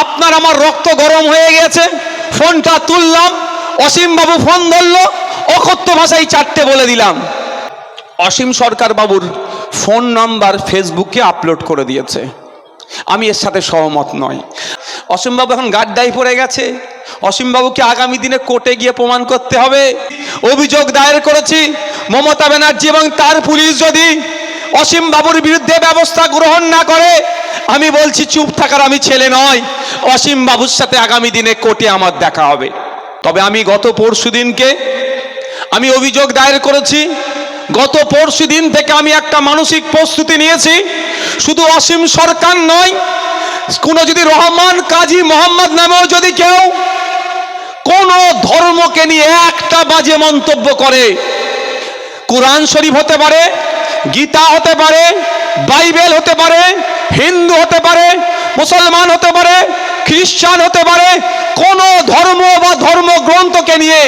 আপনার আমার রক্ত গরম হয়ে গেছে, ফোনটা তুললাম, অসীম বাবু ফোন ধরলো, অকথ্য ভাষায় চারটে বলে দিলাম। অসীম সরকার বাবুর ফোন নাম্বার ফেসবুকে আপলোড করে দিয়েছে, আমি এর সাথে সহমত নই। অসীমবাবু এখন গাড্ডায় পড়ে গেছে, অসীমবাবুকে আগামী দিনে কোর্টে গিয়ে প্রমাণ করতে হবে। অভিযোগ দায়ের করেছি, মমতা ব্যানার্জি এবং তার পুলিশ যদি অসীম বাবুর বিরুদ্ধে ব্যবস্থা গ্রহণ না করে, আমি বলছি চুপ থাকার আমি ছেলে নয়, অসীম বাবুর সাথে আগামী দিনে কোর্টে আমার দেখা হবে। তবে আমি গত পরশুদিনকে আমি অভিযোগ দায়ের করেছি, গত পরশুদিন থেকে আমি একটা মানসিক প্রস্তুতি নিয়েছি, শুধু অসীম সরকার নয়, কোনো যদি রহমান কাজী মোহাম্মদ নামেও যদি কেউ কোন ধর্মকে নিয়ে একটা বাজে মন্তব্য করে, কুরআন শরীফ হতে পারে, গীতা হতে পারে, বাইবেল হতে পারে, হিন্দু হতে পারে, মুসলমান হতে পারে, খ্রিস্টান হতে পারে, কোন ধর্ম বা ধর্মগ্রন্থকে নিয়ে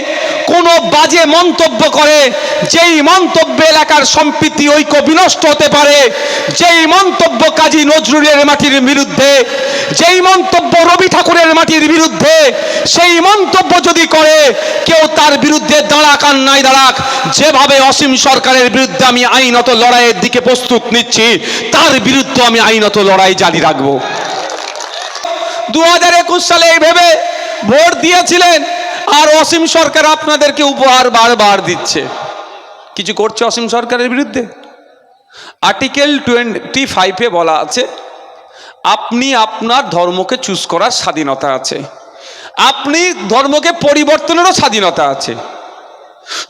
কোনো বাজে মন্তব্য করে, যেই মন্তব্য এলাকার সম্প্রীতি ঐক্য বিনষ্ট হতে পারে, যেই মন্তব্য কাজী নজরুলের মাটির বিরুদ্ধে, যেই মন্তব্য রবি ঠাকুরের মাটির বিরুদ্ধে, সেই মন্তব্য যদি করে কেউ, তার বিরুদ্ধে দাঁড়াক আর নাই দাঁড়াক, যেভাবে অসীম সরকারের বিরুদ্ধে আমি আইনত লড়াইয়ের দিকে প্রস্তুত নিচ্ছি, তার বিরুদ্ধে আমি আইনত লড়াই জারি রাখবো। 2021 সালে এই ভেবে ভোট দিয়েছিলেন, আর অসীম সরকার আপনাদেরকে উপহার বারবার দিচ্ছে। কিছু করছে অসীম সরকারের বিরুদ্ধে? আর্টিকেল 25-এ বলা আছে, আপনি আপনার ধর্মকে চুজ করার স্বাধীনতা আছে, আপনি ধর্মকে পরিবর্তনেরও স্বাধীনতা আছে।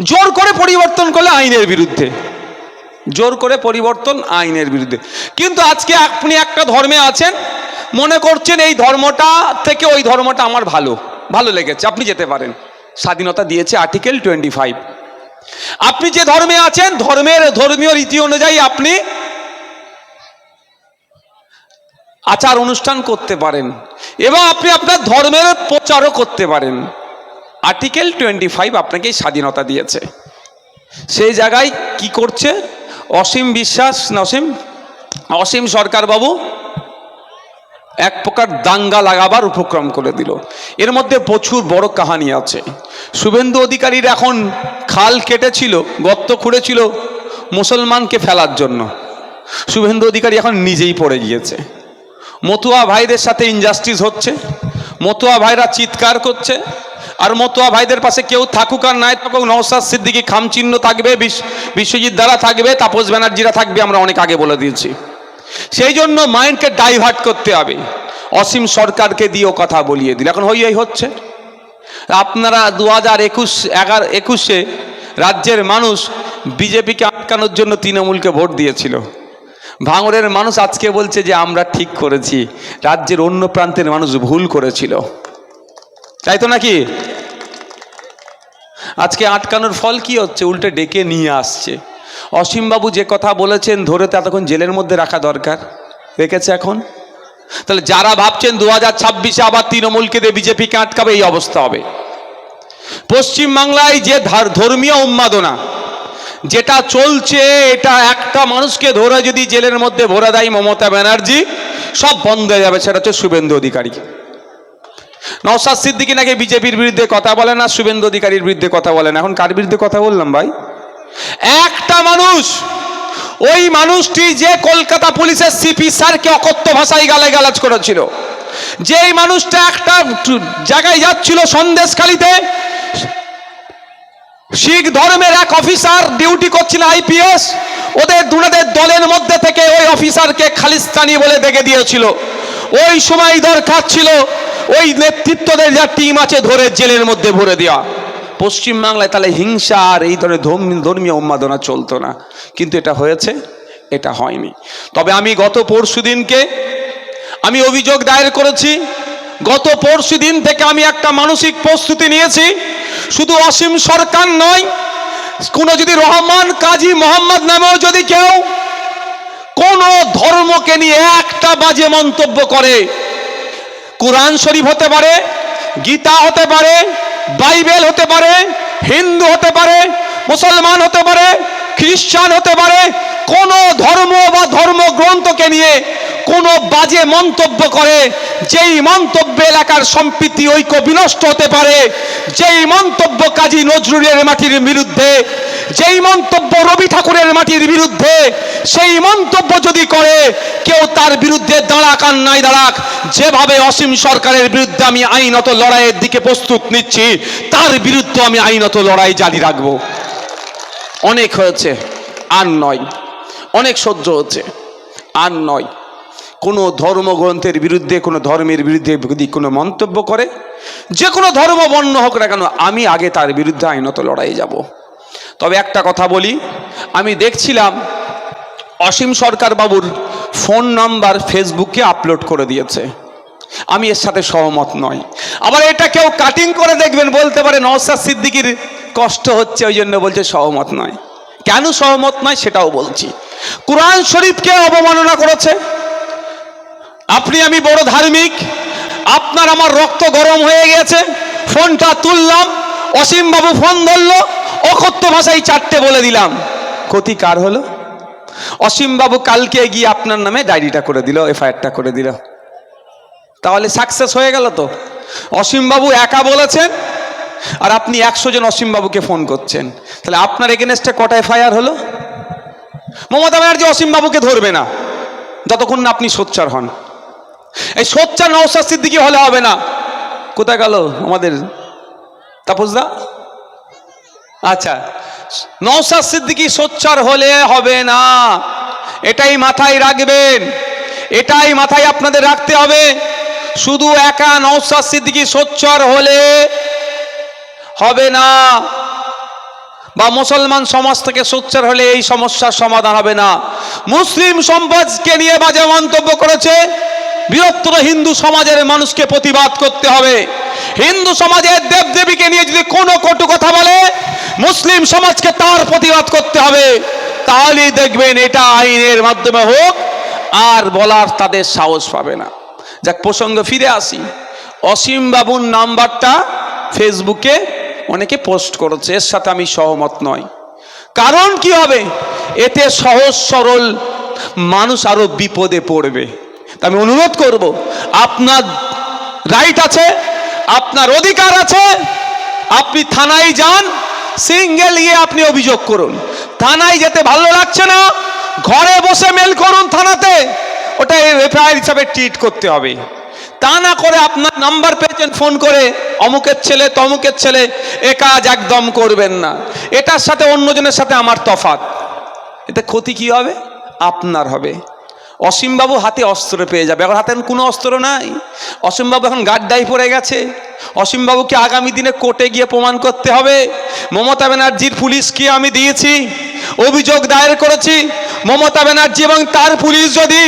জোর করে পরিবর্তন করলে আইনের বিরুদ্ধে, জোর করে পরিবর্তন আইনের বিরুদ্ধে। কিন্তু আজকে আপনি একটা ধর্মে আছেন, মনে করছেন এই ধর্মটা থেকে ওই ধর্মটা আমার ভালো লেগেছে, আপনি যেতে পারেন, স্বাধীনতা দিয়েছে আর্টিকেল 25। আপনি যে ধর্মে আছেন, ধর্মীয় রীতি অনুযায়ী আপনি আচার অনুষ্ঠান করতে পারেন এবং আপনি আপনার ধর্মের প্রচারও করতে পারেন। আর্টিকেল 25 আপনাকে স্বাধীনতা দিয়েছে। সেই জায়গায় কি করছে অসীম বিশ্বাস, অসীম সরকার বাবু এক প্রকার দাঙ্গা লাগাবার উপক্রম করে দিল। এর মধ্যে প্রচুর বড় কাহিনী আছে। শুভেন্দু অধিকারীর এখন খাল কেটেছিল, গর্ত খুঁড়েছিল মুসলমানকে ফেলার জন্য, শুভেন্দু অধিকারী এখন নিজেই পড়ে গিয়েছে। মতুয়া ভাইদের সাথে ইনজাস্টিস হচ্ছে, মতুয়া ভাইরা চিৎকার করছে, আর মতুয়া ভাইদের পাশে কেউ থাকুক আর নাই থাকুক, নওশাদ সিদ্দিকী খামচিহ্ন থাকবে, বিশ্বজিৎ দ্বারা থাকবে, তাপস ব্যানার্জিরা থাকবে, আমরা অনেক আগে বলে দিয়েছি। সেই জন্য মাইন্ডকে ডাইভার্ট করতে হবে, অসীম সরকারকে দিয়েও কথা বলিয়ে দিল। এখন হই হচ্ছে। আপনারা 2021-এ রাজ্যের মানুষ বিজেপিকে আটকানোর জন্য তৃণমূলকে ভোট দিয়েছিল। ভাঙড়ের মানুষ আজকে বলছে যে আমরা ঠিক করেছি, রাজ্যের অন্য প্রান্তের মানুষ ভুল করেছিল, তাই তো নাকি? আজকে আটকানোর ফল কি হচ্ছে? উল্টে ডেকে নিয়ে আসছে। অসীমবাবু যে কথা বলেছেন, ধরে তো এতক্ষণ জেলের মধ্যে রাখা দরকার, রেখেছে এখন। তাহলে যারা ভাবছেন 2026-এ আবার তৃণমূলকে দিয়ে বিজেপিকে আটকাবে, এই অবস্থা হবে। পশ্চিমবাংলায় যে ধর্মীয় উন্মাদনা যেটা চলছে, এটা একটা মানুষকে ধরে যদি জেলের মধ্যে ভরে দেয় মমতা ব্যানার্জি, সব বন্ধ হয়ে যাবে। সেটা হচ্ছে শুভেন্দু অধিকারী। নওশাদ সিদ্দিকী নাকি বিজেপির বিরুদ্ধে কথা বলে না, শুভেন্দু অধিকারীর বিরুদ্ধে কথা বলে না। এখন কার বিরুদ্ধে কথা বললাম ভাই? একটা মানুষ, ওই মানুষটি যে কলকাতা পুলিশের সিপি স্যারকে অকথ্য ভাষায় গালাগালাজ করেছিল, যেই মানুষটা একটা জায়গায় যাচ্ছিল সন্দেশখালীতে, শিখ ধর্মের এক অফিসার ডিউটি করছিল আইপিএস, ওদের দলের মধ্যে থেকে ওই অফিসারকে খালিস্তানি বলে দেখে দিয়েছিল। ওই সময় দরকার ছিল ওই নেতৃত্বদের যা টিম আছে ধরে জেলের মধ্যে ভরে দেওয়া। পশ্চিমবাংলায় তাহলে হিংসা আর এই ধরনের ধর্মীয় উন্মাদনা চলতো না, কিন্তু এটা হয়েছে, এটা হয়নি। তবে আমি গত পরশুদিনকে আমি অভিযোগ দায়ের করেছি, গত পরশুদিন থেকে আমি একটা মানসিক প্রস্তুতি নিয়েছি, শুধু অসীম সরকার নয়, কোনো যদি রহমান কাজী মোহাম্মদ নামেও যদি কেউ কোন ধর্মকে নিয়ে একটা বাজে মন্তব্য করে, কুরআন শরীফ হতে পারে, গীতা হতে পারে, বাইবেল হতে পারে, হিন্দু হতে পারে, মুসলমান হতে পারে, খ্রিস্টান হতে পারে, কোন ধর্ম বা ধর্মগ্রন্থকে নিয়ে কোনো বাজে মন্তব্য করে, যেই মন্তব্য এলাকার সম্প্রীতি ঐক্য বিনষ্ট হতে পারে, যেই মন্তব্য কাজী নজরুলের মাটির বিরুদ্ধে, যেই মন্তব্য রবি ঠাকুরের মাটির বিরুদ্ধে, সেই মন্তব্য যদি করে কেউ তার বিরুদ্ধে দাঁড়াক আর নাই দাঁড়াক, যেভাবে অসীম সরকারের বিরুদ্ধে আমি আইনত লড়াইয়ের দিকে প্রস্তুত নিচ্ছি, তার বিরুদ্ধে আমি আইনত লড়াই জারি রাখবো। অনেক হয়েছে, আর নয়। অনেক সহ্য হচ্ছে, আর নয়। কোনো ধর্মগ্রন্থের বিরুদ্ধে, কোনো ধর্মের বিরুদ্ধে যদি কোনো মন্তব্য করে, যে কোনো ধর্ম বর্ণ হোক না কেন, আমি আগে তার বিরুদ্ধে আইনত লড়াই যাব। তবে একটা কথা বলি, আমি দেখছিলাম অসীম সরকার বাবুর ফোন নাম্বার ফেসবুকে আপলোড করে দিয়েছে। আমি এর সাথে সহমত নয়। আবার এটা কেউ কাটিং করে দেখবেন, বলতে পারে নওশাদ সিদ্দিকীর কষ্ট হচ্ছে ওই জন্য বলছে সহমত নয়। কেন সহমত নয় সেটাও বলছি। কুরআন শরীফকে অবমাননা করেছে। আপনি আমি বড় ধার্মিক, আপনার আমার রক্ত গরম হয়ে গেছে, ফোনটা তুললাম, অসীম বাবু ফোন ধরলো, অকথ্য ভাষায় চারটে বলে দিলাম। ক্ষতি কার হলো? অসীম বাবু কালকে গিয়ে আপনার নামে ডায়েরিটা করে দিল, এফআইআরটা করে দিল, তাহলে সাকসেস হয়ে গেল তো। অসীম বাবু একা বলেছেন আর আপনি 100 জন অসীম বাবুকে ফোন করছেন, তাহলে আপনার এগেনস্টে কটা এফআইআর হলো? মমতা ব্যানার্জি অসীম বাবুকে ধরবে না যতক্ষণ না আপনি সোচ্চার হন। এই সোচ্চার নওশাদ সিদ্দিকী হলে হবে না। কোথায় গেল আমাদের তাপসদা? আচ্ছা, নওশাদ সিদ্দিকী সোচ্চার হলে হবে না, এটাই মাথায় রাখবেন, এটাই মাথায় আপনাদের রাখতে হবে। শুধু একা নওশাদ সিদ্দিকী সোচ্চার হলে হবে না, বা মুসলমান সমাজ থেকে সোচ্চার হলে এই সমস্যার সমাধান হবে না। মুসলিম সমাজকে নিয়ে বাজে মন্তব্য করেছে, বৃহত্তর হিন্দু সমাজের মানুষকে প্রতিবাদ করতে হবে। হিন্দু সমাজের দেবদেবীকে নিয়ে যদি কোনো কটু কথা বলে, মুসলিম সমাজকে তার প্রতিবাদ করতে হবে। তাহলেই দেখবেন এটা আইনের মাধ্যমে হোক, আর বলার তাদের সাহস পাবে না। যাক, প্রসঙ্গে ফিরে আসি। অসীম বাবুর নাম্বারটা ফেসবুকে অনেকে পোস্ট করেছে, এর সাথে আমি সহমত নই। কারণ কি হবে, এতে সহজ সরল মানুষ আরো বিপদে পড়বে। আমি অনুরোধ করব, আপনার রাইট আছে, আপনার অধিকার আছে, আপনি থানায় যান, সিঙ্গেল গিয়ে আপনি অভিযোগ করুন। থানায় যেতে ভালো লাগছে না, ঘরে বসে মেল করুন থানাতে, ওটা এফআইআর হিসাবে ট্রিট করতে হবে। তা না করে আপনার নাম্বার পেয়েছেন ফোন করে, অমুকের ছেলে তমুকের ছেলে, এ কাজ একদম করবেন না। এটার সাথে অন্যজনের সাথে আমার তফাৎ, এতে ক্ষতি কি হবে? আপনার হবে। অসীমবাবু হাতে অস্ত্র পেয়ে যাবে, এখন হাতে কোনো অস্ত্র নাই। অসীমবাবু এখন গাড্ডায় পড়ে গেছে। অসীমবাবুকে আগামী দিনে কোর্টে গিয়ে প্রমাণ করতে হবে। মমতা ব্যানার্জির পুলিশকে আমি দিয়েছি, অভিযোগ দায়ের করেছি। মমতা ব্যানার্জি এবং তার পুলিশ যদি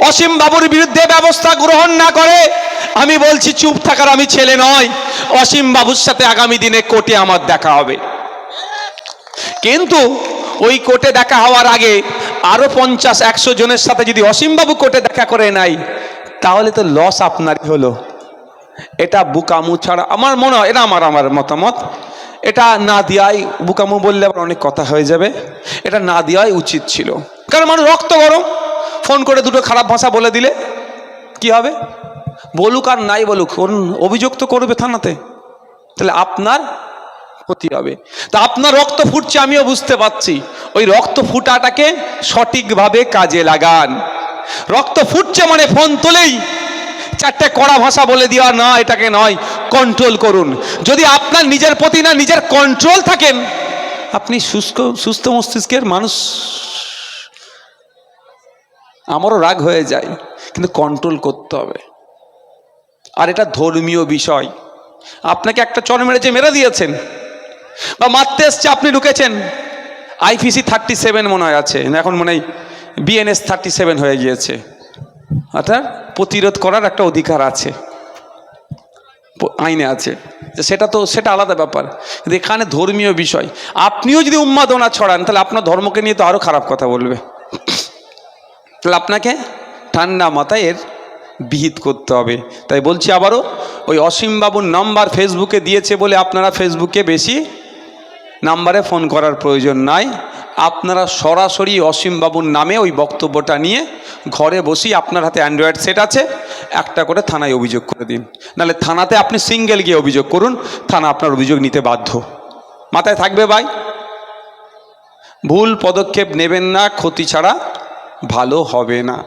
অসীম বাবুর বিরুদ্ধে ব্যবস্থা গ্রহণ না করে, আমি বলছি চুপ থাকার আমি ছেলে নয়। অসীম বাবুর সাথে আগামী দিনে কোর্টে আমার দেখা হবে। কিন্তু ওই কোর্টে দেখা হওয়ার আগে আরো 50-100 জনের সাথে যদি অসীম বাবু কোর্টে দেখা করে নাই, তাহলে তো লস আপনারই হলো। এটা বুকামু ছাড়া আমার মনে হয়, এটা আমার মতামত, এটা না দেওয়াই, বুকামু বললে আবার অনেক কথা হয়ে যাবে, এটা না দেওয়াই উচিত ছিল। কারণ মানুষ রক্ত গরম, ফোন করে দুটো খারাপ ভাষা বলে দিলে কি হবে? বলুক আর নাই বলুক, অভিযোগ তো করবে থানাতে, তাহলে আপনার ক্ষতি হবে। তা আপনার রক্ত ফুটছে আমিও বুঝতে পারছি, ওই রক্ত ফুটাটাকে সঠিকভাবে কাজে লাগান। রক্ত ফুটছে মানে ফোন তুলেই চারটে কড়া ভাষা বলে দেওয়া না, এটাকে নয়, কন্ট্রোল করুন। যদি আপনার নিজের প্রতি না নিজের কন্ট্রোল থাকেন, আপনি সুস্থ মস্তিষ্কের মানুষ। আমারও রাগ হয়ে যায়, কিন্তু কন্ট্রোল করতে হবে। আর এটা ধর্মীয় বিষয়। আপনাকে একটা চর মেরেছে, মেরে দিয়েছেন, বা মারতে এসছে, আপনি ঢুকেছেন। আইপিসি 37 মনে হয় আছে, এখন মনে হয় বিএনএস 37 হয়ে গিয়েছে। অর্থাৎ প্রতিরোধ করার একটা অধিকার আছে, আইনে আছে, সেটা আলাদা ব্যাপার। কিন্তু এখানে ধর্মীয় বিষয়। আপনিও যদি উন্মাদনা ছড়ান, তাহলে আপনার ধর্মকে নিয়ে তো আরো খারাপ কথা বলবে। তাহলে আপনাকে ঠান্ডা মাথায় এর বিহিত করতে হবে। তাই বলছি আবারও, ওই অসীম বাবুর নাম্বার ফেসবুকে দিয়েছে বলে আপনারা ফেসবুকে বেশি নাম্বারে ফোন করার প্রয়োজন নাই। আপনারা সরাসরি অসীমবাবুর নামে ওই বক্তব্যটা নিয়ে ঘরে বসেই, আপনার হাতে অ্যান্ড্রয়েড সেট আছে, একটা করে থানায় অভিযোগ করে দিন। নাহলে থানাতে আপনি সিঙ্গেল গিয়ে অভিযোগ করুন, থানা আপনার অভিযোগ নিতে বাধ্য। মাথায় থাকবে ভাই, ভুল পদক্ষেপ নেবেন না, ক্ষতি ছাড়া ভালো হবে না।